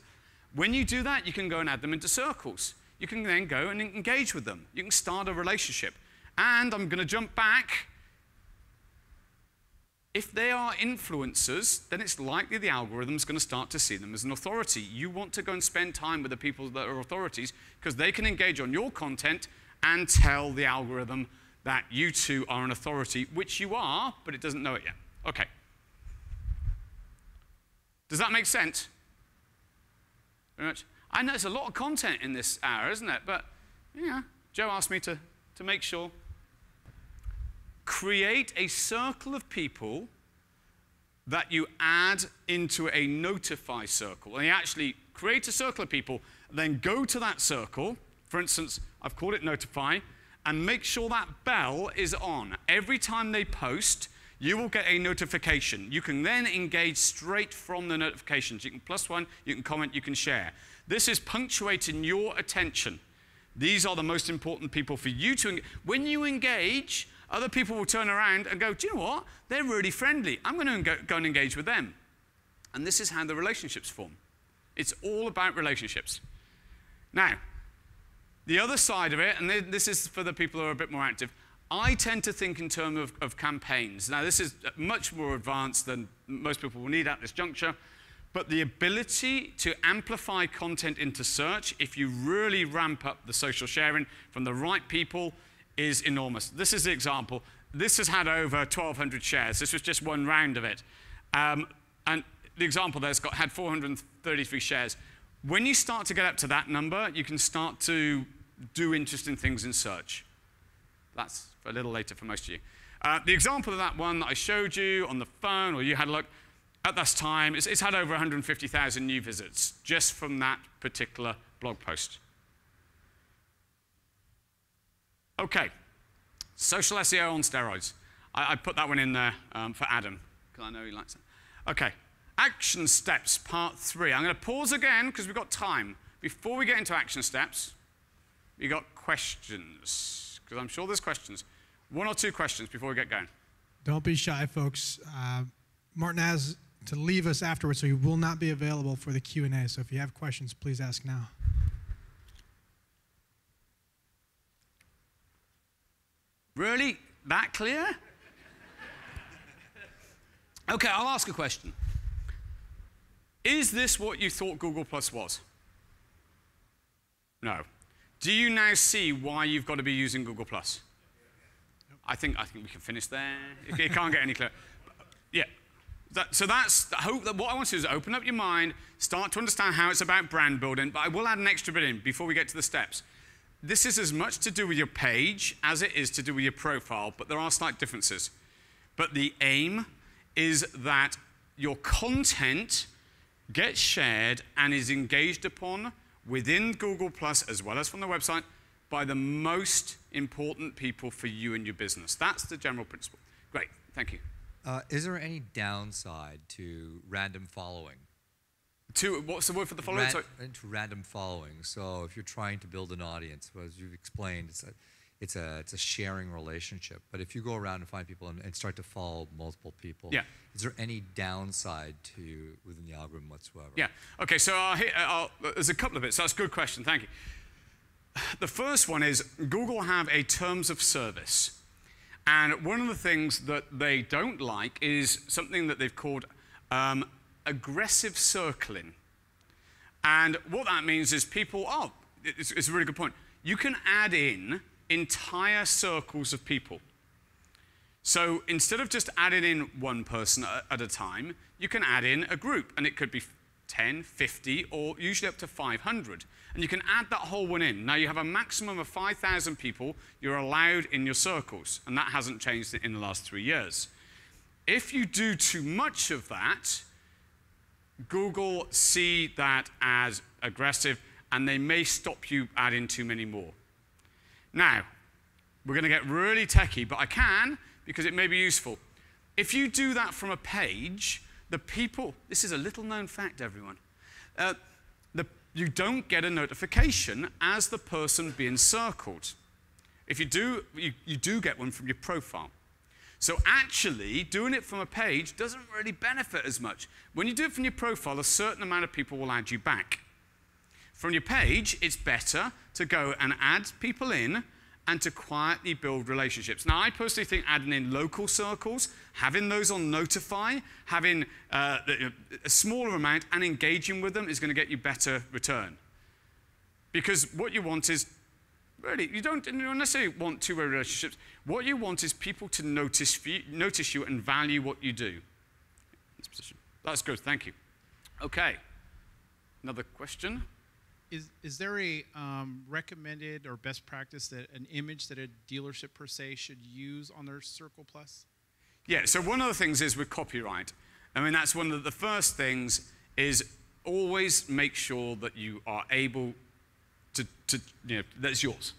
When you do that, you can go and add them into circles. You can then go and engage with them. You can start a relationship. And I'm going to jump back. If they are influencers, then it's likely the algorithm's going to start to see them as an authority. You want to go and spend time with the people that are authorities because they can engage on your content and tell the algorithm that you two are an authority, which you are, but it doesn't know it yet. Okay. Does that make sense? Very much. I know there's a lot of content in this hour, isn't it? But, yeah, Joe asked me to make sure. Create a circle of people that you add into a notify circle. And you actually create a circle of people, then go to that circle. For instance, I've called it notify, and make sure that bell is on. Every time they post, you will get a notification. You can then engage straight from the notifications. You can +1, you can comment, you can share. This is punctuating your attention. These are the most important people for you to engage. When you engage, other people will turn around and go, do you know what? They're really friendly. I'm going to go and engage with them. And this is how the relationships form. It's all about relationships. Now, the other side of it, and this is for the people who are a bit more active, I tend to think in terms of campaigns. Now, this is much more advanced than most people will need at this juncture, but the ability to amplify content into search, if you really ramp up the social sharing from the right people, is enormous. This is the example. This has had over 1,200 shares. This was just one round of it. And the example there's had 433 shares. When you start to get up to that number, you can start to do interesting things in search. That's a little later for most of you. The example of that one that I showed you on the phone, or you had a look, at this time, it's had over 150,000 new visits just from that particular blog post. Okay, social SEO on steroids. I put that one in there for Adam, because I know he likes it. Okay, action steps, part 3. I'm going to pause again, because we've got time. Before we get into action steps, we got questions, because I'm sure there's questions. 1 or 2 questions before we get going. Don't be shy, folks. Martin has to leave us afterwards, so he will not be available for the Q&A. So if you have questions, please ask now. Really? That clear? Okay, I'll ask a question. Is this what you thought Google Plus was? No. Do you now see why you've got to be using Google Plus? I think we can finish there. It can't get any clearer. Yeah. So that's, I hope that what I want to do is open up your mind, start to understand how it's about brand building, but I will add an extra bit in before we get to the steps. This is as much to do with your page as it is to do with your profile, but there are slight differences. But the aim is that your content gets shared and is engaged upon within Google Plus as well as from the website by the most important people for you and your business. That's the general principle. Great, thank you. Is there any downside to random following? To, what's the word for the following? To random following. So if you're trying to build an audience, well, as you've explained, it's a sharing relationship. But if you go around and find people and start to follow multiple people, yeah. Is there any downside to within the algorithm whatsoever? Yeah. Okay. So there's a couple of bits. So that's a good question. Thank you. The first one is Google have a terms of service. And one of the things that they don't like is something that they've called aggressive circling. And what that means is people, it's a really good point. You can add in entire circles of people. So instead of just adding in one person at a time, you can add in a group, and it could be 10, 50, or usually up to 500. And you can add that whole one in. Now you have a maximum of 5,000 people you're allowed in your circles, and that hasn't changed in the last 3 years. If you do too much of that, Google see that as aggressive, and they may stop you adding too many more. Now, we're going to get really techie, but I can, because it may be useful. If you do that from a page, the people, this is a little known fact, everyone, you don't get a notification as the person being circled. If you do, you do get one from your profile. So actually, doing it from a page doesn't really benefit as much. When you do it from your profile, a certain amount of people will add you back. From your page, it's better to go and add people in and to quietly build relationships. Now, I personally think adding in local circles, having those on Notify, having a smaller amount and engaging with them is going to get you better return. Because what you want is, really, you don't necessarily want two-way relationships. What you want is people to notice you and value what you do. That's good, thank you. Okay, another question? Is there a recommended or best practice that an image that a dealership per se should use on their Circle Plus? Yeah, so one of the things is with copyright. I mean, that's one of the first things is always make sure that you are able to that's yours.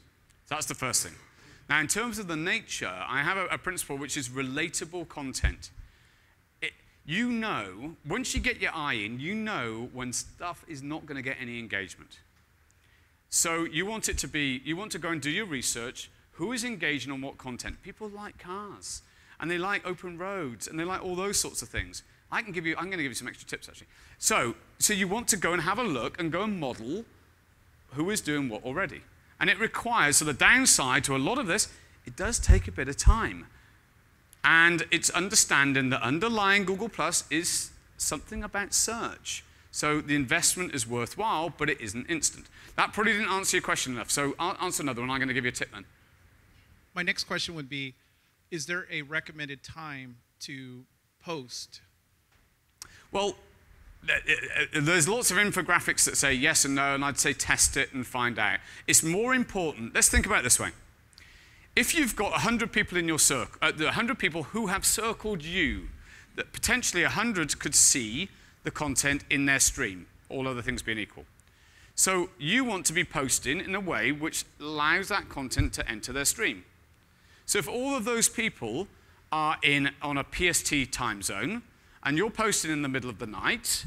So that's the first thing. Now, in terms of the nature, I have a principle which is relatable content. You know, once you get your eye in, you know when stuff is not going to get any engagement. So you want it to be, you want to go and do your research. Who is engaging on what content? People like cars, and they like open roads, and they like all those sorts of things. I'm going to give you some extra tips, actually. So you want to go and have a look and go and model who is doing what already. And it requires, so the downside to a lot of this, it does take a bit of time. And it's understanding that underlying Google Plus is something about search. So the investment is worthwhile, but it isn't instant. That probably didn't answer your question enough, so I'll answer another one. I'm going to give you a tip then. My next question would be, is there a recommended time to post? Well, there's lots of infographics that say yes and no, and I'd say test it and find out. It's more important. Let's think about it this way. If you've got 100 people in your circle, 100 people who have circled you, that potentially 100 could see the content in their stream, all other things being equal. So you want to be posting in a way which allows that content to enter their stream. So if all of those people are on a PST time zone, and you're posting in the middle of the night,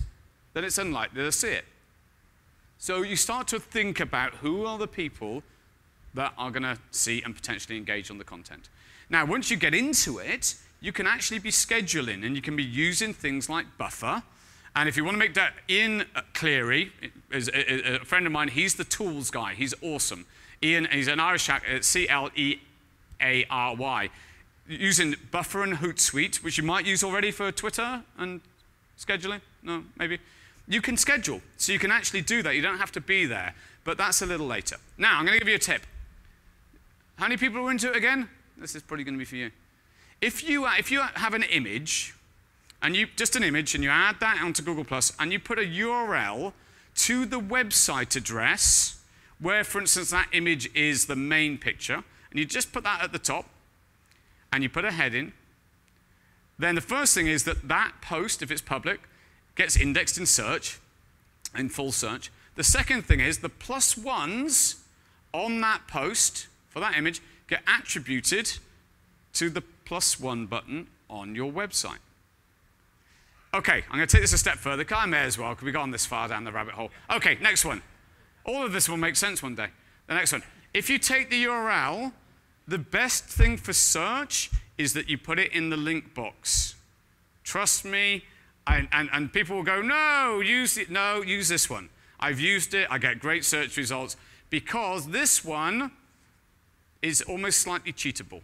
then it's unlikely to see it. So you start to think about who are the people that are going to see and potentially engage on the content. Now, once you get into it, you can actually be scheduling, and you can be using things like Buffer. And if you want to make that, Ian Cleary is a friend of mine. He's the tools guy. He's awesome. Ian, he's an Irish chap, Cleary, using Buffer and Hootsuite, which you might use already for Twitter and scheduling. No, maybe. You can schedule, so you can actually do that. You don't have to be there, but that's a little later. Now, I'm going to give you a tip. How many people are into it again? This is probably going to be for you. If you have an image, and just an image, and you add that onto Google+, and you put a URL to the website address, where, for instance, that image is the main picture, and you just put that at the top, and you put a heading, then the first thing is that post, if it's public, gets indexed in search, in full search. The second thing is the +1s on that post for that image get attributed to the +1 button on your website. Okay, I'm going to take this a step further. I may as well, because we've gone this far down the rabbit hole. Okay, next one. All of this will make sense one day. The next one. If you take the URL, the best thing for search is that you put it in the link box. Trust me, and people will go, no, use it. No, use this one. I've used it. I get great search results because this one is almost slightly cheatable.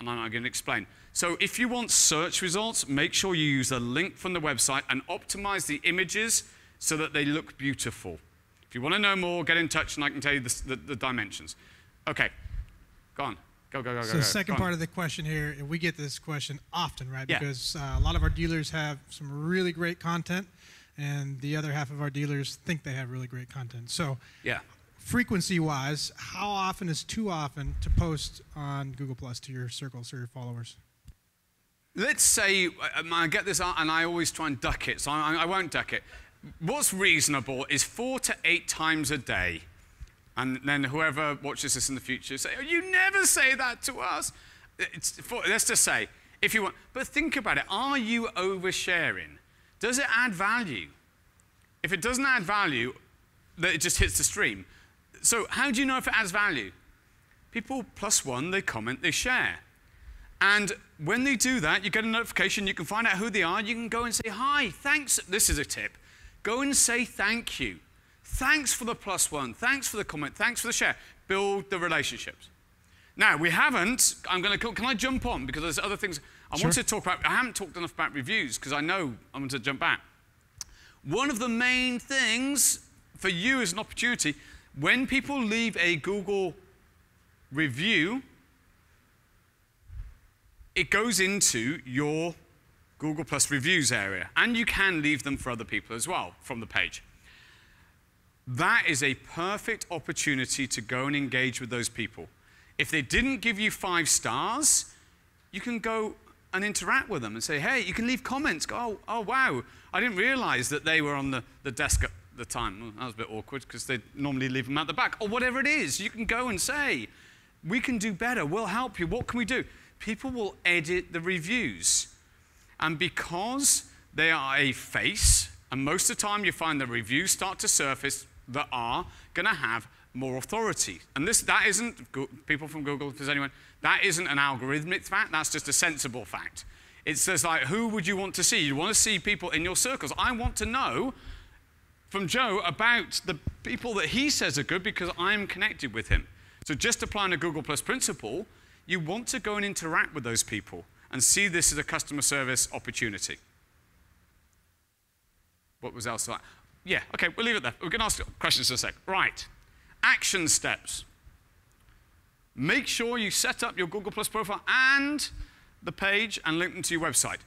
and I'm going to explain. So if you want search results, make sure you use a link from the website and optimize the images so that they look beautiful. If you want to know more, get in touch and I can tell you the dimensions. Okay, go on. Go. So the second part of the question here, and we get this question often, right? Yeah. Because a lot of our dealers have some really great content, and the other half of our dealers think they have really great content. So yeah, frequency-wise, how often is too often to post on Google Plus to your circles or your followers? Let's say, I get this and I always try and duck it, so I won't duck it. What's reasonable is 4 to 8 times a day. And then whoever watches this in the future say, oh, you never say that to us. Let's just say, if you want, but think about it. Are you oversharing? Does it add value? If it doesn't add value, then it just hits the stream. So how do you know if it adds value? People +1, they comment, they share. And when they do that, you get a notification, you can find out who they are, you can go and say, hi, thanks. This is a tip. Go and say thank you. Thanks for the +1, thanks for the comment, thanks for the share. Build the relationships. Now, we haven't, can I jump on? Because there's other things I want to talk about. I haven't talked enough about reviews because I know I want to jump back. One of the main things for you as an opportunity, when people leave a Google review, it goes into your Google Plus reviews area. And you can leave them for other people as well from the page. That is a perfect opportunity to go and engage with those people. If they didn't give you 5 stars, you can go and interact with them and say, hey, you can leave comments. Go, oh wow, I didn't realize that they were on the desk at the time. Well, that was a bit awkward because they normally leave them at the back. Or whatever it is, you can go and say, we can do better, we'll help you, what can we do? People will edit the reviews. And because they are a face, and most of the time you find the reviews start to surface that are going to have more authority. And that isn't, people from Google, if there's anyone, that isn't an algorithmic fact, that's just a sensible fact. It says like, who would you want to see? You want to see people in your circles. I want to know from Joe about the people that he says are good because I'm connected with him. So just applying a Google Plus principle, you want to go and interact with those people and see this as a customer service opportunity. What was else like? Yeah, okay, we'll leave it there. We're going to ask questions in a sec. Right, action steps. Make sure you set up your Google Plus profile and the page and link them to your website.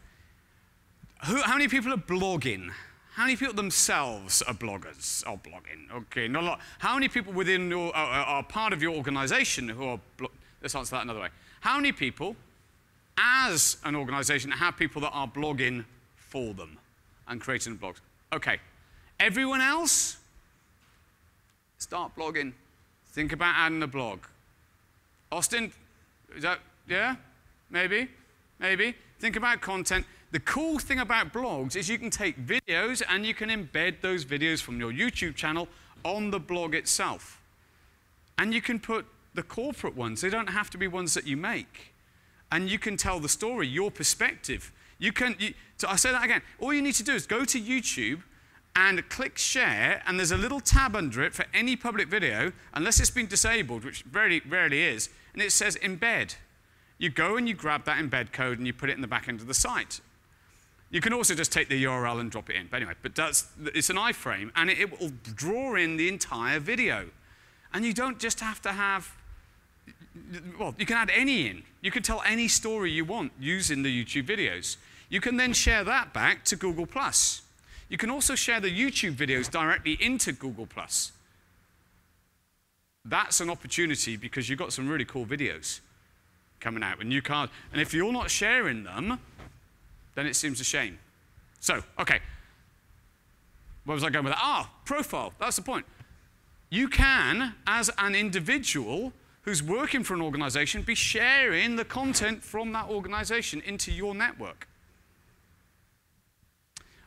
How many people are blogging? How many people themselves are bloggers or blogging? Okay, not a lot. How many people within your, are part of your organization who are let's answer that another way. How many people, as an organization, have people that are blogging for them and creating blogs? Okay. Everyone else, start blogging. Think about adding a blog. Austin, is that, yeah? Maybe? Maybe? Think about content. The cool thing about blogs is you can take videos and you can embed those videos from your YouTube channel on the blog itself. And you can put the corporate ones. They don't have to be ones that you make. And you can tell the story, your perspective. So I say that again. All you need to do is go to YouTube and click share, and there's a little tab under it for any public video, unless it's been disabled, which very rarely is, and it says embed. You go and you grab that embed code and you put it in the back end of the site. You can also just take the URL and drop it in. But anyway, it's an iframe, and it will draw in the entire video. And you don't just have to have, well, you can add any in. You can tell any story you want using the YouTube videos. You can then share that back to Google+. You can also share the YouTube videos directly into Google+. That's an opportunity because you've got some really cool videos coming out with new cars. And if you're not sharing them, then it seems a shame. So, okay. Where was I going with that? Ah, profile. That's the point. You can, as an individual who's working for an organization, be sharing the content from that organization into your network.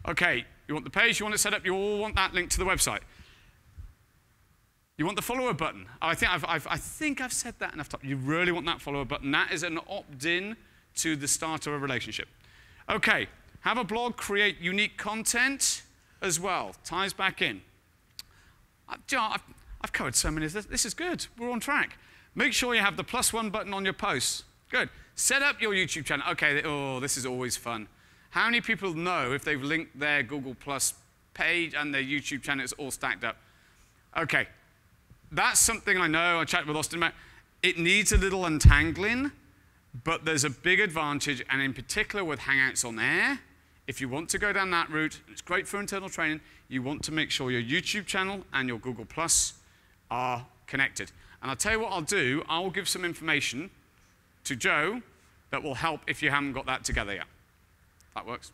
Okay, you want the page, you want it set up, you all want that link to the website. You want the follower button. I think I've said that enough times. You really want that follower button. That is an opt-in to the start of a relationship. Okay, have a blog, create unique content as well. Ties back in. I've covered so many of this. This is good. We're on track. Make sure you have the +1 button on your posts. Good. Set up your YouTube channel. Okay, oh, this is always fun. How many people know if they've linked their Google Plus page and their YouTube channel, it's all stacked up? Okay, that's something I know. I chatted with Austin about. It needs a little untangling, but there's a big advantage, and in particular with Hangouts on Air, if you want to go down that route, it's great for internal training, you want to make sure your YouTube channel and your Google Plus are connected. And I'll tell you what I'll do. I'll give some information to Joe that will help if you haven't got that together yet. That works.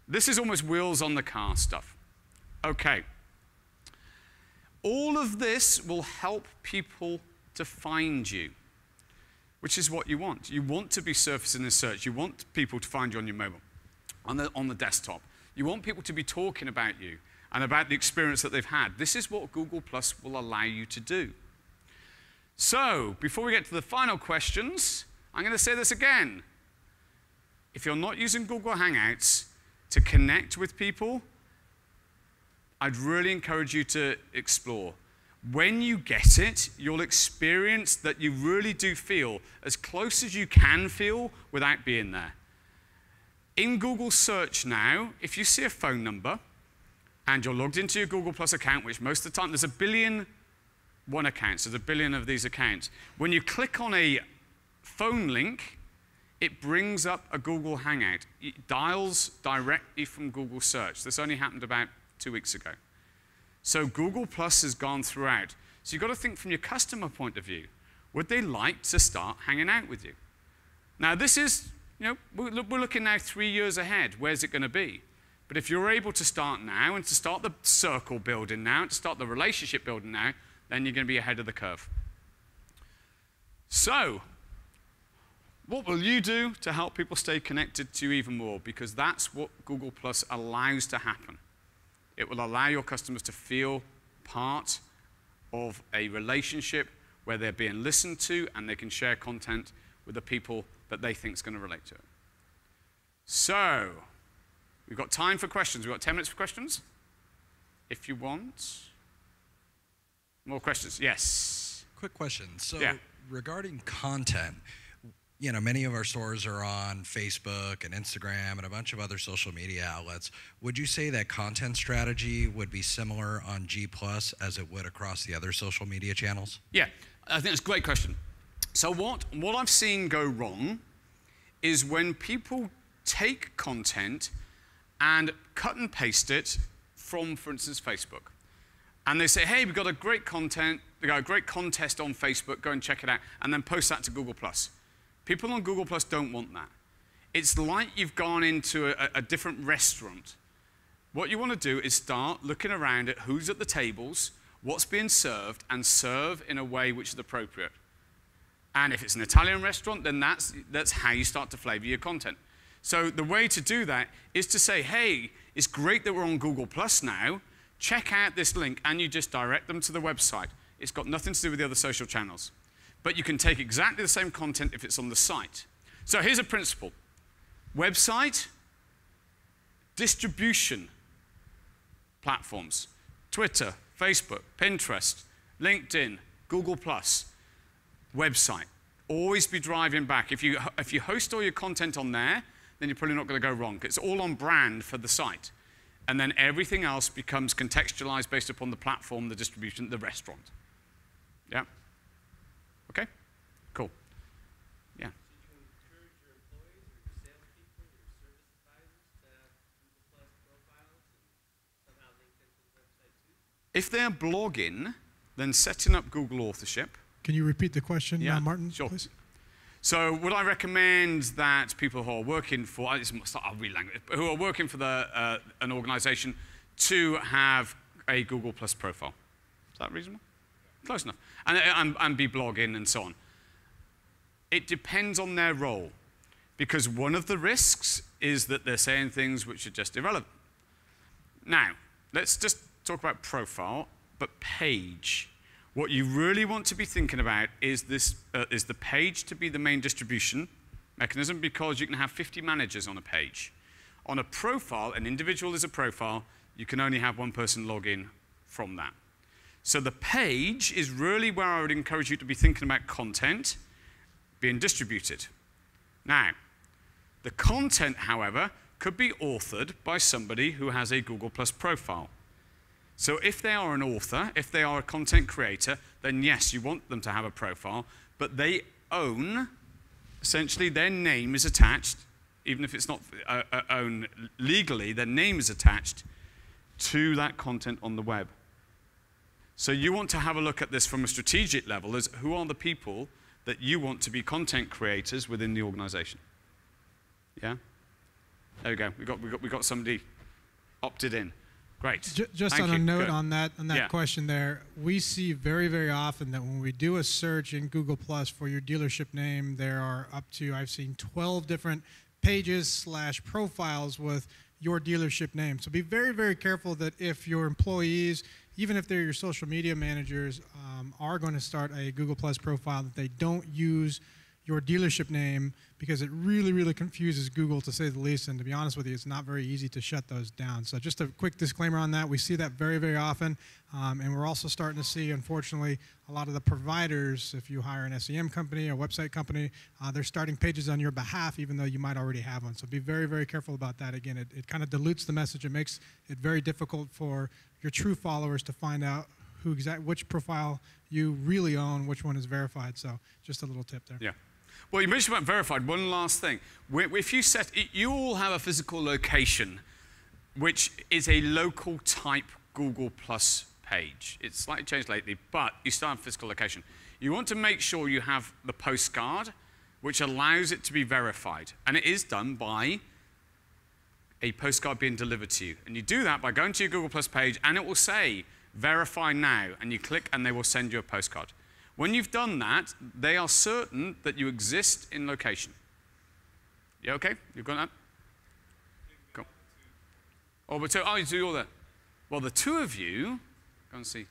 This is almost wheels on the car stuff. Okay. All of this will help people to find you, which is what you want. You want to be surfacing a search. You want people to find you on your mobile, on the desktop. You want people to be talking about you and about the experience that they've had. This is what Google Plus will allow you to do. So, before we get to the final questions, I'm going to say this again. If you're not using Google Hangouts to connect with people, I'd really encourage you to explore. When you get it, you'll experience that you really do feel as close as you can feel without being there. In Google Search now, if you see a phone number and you're logged into your Google Plus account, which most of the time, there's 1 billion accounts, there's 1 billion of these accounts. When you click on a phone link, it brings up a Google Hangout. It dials directly from Google Search. This only happened about 2 weeks ago. So Google Plus has gone throughout. So you've got to think from your customer point of view. Would they like to start hanging out with you? Now this is, we're looking now 3 years ahead. Where's it going to be? But if you're able to start now and to start the circle building now, and to start the relationship building now, then you're going to be ahead of the curve. So, what will you do to help people stay connected to you even more? Because that's what Google Plus allows to happen. It will allow your customers to feel part of a relationship where they're being listened to and they can share content with the people that they think is going to relate to it. So, we've got time for questions. We've got 10 minutes for questions, if you want. More questions? Yes. Quick question. So, yeah. Regarding content, many of our stores are on Facebook and Instagram and a bunch of other social media outlets. Would you say that content strategy would be similar on G Plus as it would across the other social media channels? Yeah, I think that's a great question. So what I've seen go wrong is when people take content and cut and paste it from, for instance, Facebook. And they say, hey, we've got a great content, we've got a great contest on Facebook, go and check it out, and then post that to Google+. People on Google+ don't want that. It's like you've gone into a different restaurant. What you want to do is start looking around at who's at the tables, what's being served, and serve in a way which is appropriate. And if it's an Italian restaurant, then that's how you start to flavor your content. So the way to do that is to say, hey, it's great that we're on Google+ now, check out this link, and you just direct them to the website. It's got nothing to do with the other social channels. But you can take exactly the same content if it's on the site. So here's a principle. Website, distribution platforms, Twitter, Facebook, Pinterest, LinkedIn, Google+, website. Always be driving back. If you host all your content on there, then you're probably not going to go wrong. It's all on brand for the site. And then everything else becomes contextualized based upon the platform, the distribution, the restaurant. Yeah? Okay? Cool. Yeah. Should you encourage your employees or your salespeople or your service advisors to have Google Plus profiles and somehow link them to the website too? If they're blogging, then setting up Google authorship. Can you repeat the question, Martin, sure. please? So would I recommend that people who are working for, who are working for an organization to have a Google Plus profile? Is that reasonable? Close enough. And be blogging and so on. It depends on their role, because one of the risks is that they're saying things which are just irrelevant. Now, let's just talk about profile, but page. What you really want to be thinking about is the page to be the main distribution mechanism, because you can have 50 managers on a page. On a profile, an individual is a profile, you can only have one person log in from that. So the page is really where I would encourage you to be thinking about content being distributed. Now, the content, however, could be authored by somebody who has a Google Plus profile. So if they are an author, if they are a content creator, then yes, you want them to have a profile, but they own, essentially their name is attached, even if it's not owned legally, their name is attached to that content on the web. So you want to have a look at this from a strategic level as who are the people that you want to be content creators within the organization. Yeah? There we go. We got somebody opted in. Great. Just Thank on a you. note Good. on that Yeah. question there, we see very, very often that when we do a search in Google Plus for your dealership name, there are up to, I've seen 12 different pages / profiles with your dealership name. So be very, very careful that if your employees, even if they're your social media managers, are going to start a Google Plus profile, that they don't use your dealership name, because it really, really confuses Google, to say the least. And to be honest with you, it's not very easy to shut those down. So just a quick disclaimer on that. We see that very, very often. And we're also starting to see, unfortunately, a lot of the providers, if you hire an SEM company, a website company, they're starting pages on your behalf, even though you might already have one. So be very, very careful about that. Again, it kind of dilutes the message. It makes it very difficult for your true followers to find out which profile you really own, which one is verified. So just a little tip there. Yeah. Well, you mentioned about verified. One last thing. If you you all have a physical location, which is a local type Google Plus page. It's slightly changed lately, but you still have physical location. You want to make sure you have the postcard, which allows it to be verified. And it is done by a postcard being delivered to you. And you do that by going to your Google Plus page, and it will say, verify now. And you click, and they will send you a postcard. When you've done that, they are certain that you exist in location. You okay? You've got that? Cool. Oh, but you do all that. Well, the two of you, go and see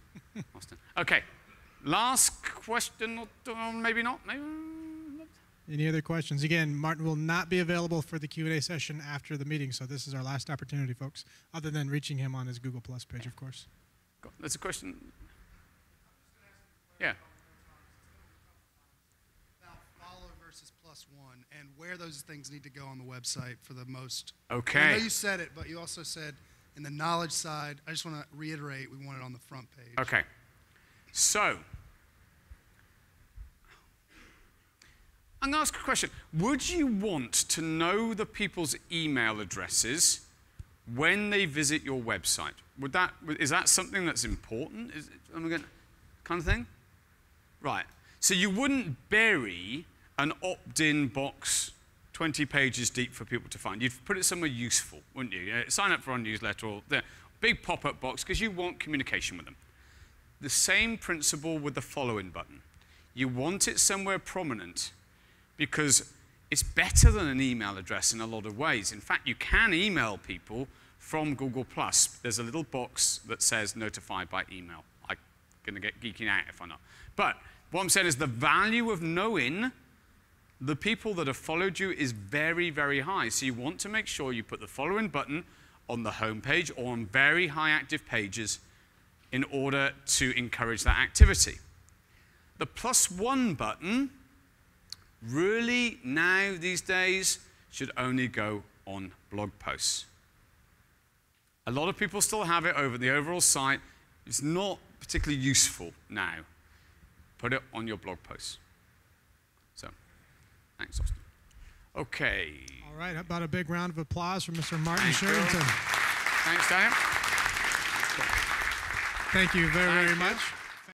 Austin. Okay. Last question, or maybe not. Maybe not. Any other questions? Again, Martin will not be available for the Q&A session after the meeting, so this is our last opportunity, folks, other than reaching him on his Google Plus page, of course. There's a question. Yeah. +1 and where those things need to go on the website for the most. Okay. I know you said it, but you also said in the knowledge side, I just want to reiterate, we want it on the front page. Okay. So, I'm going to ask a question. Would you want to know the people's email addresses when they visit your website? Is that something that's important? Kind of thing? Right. So you wouldn't bury an opt-in box 20 pages deep for people to find. You'd put it somewhere useful, wouldn't you? Sign up for our newsletter or the big pop-up box, because you want communication with them. The same principle with the following button. You want it somewhere prominent because it's better than an email address in a lot of ways. In fact, you can email people from Google+. There's a little box that says notify by email. I'm going to get geeking out if I'm not. But what I'm saying is the value of knowing the people that have followed you is very, very high. So you want to make sure you put the following button on the home page or on very high active pages in order to encourage that activity. The +1 button really now these days should only go on blog posts. A lot of people still have it over the overall site. It's not particularly useful now. Put it on your blog posts. So, thanks, Austin. Okay. All right, how about a big round of applause for Mr. Martin Thanks, Sherrington. Thanks, Daniel. Thank you very, very much.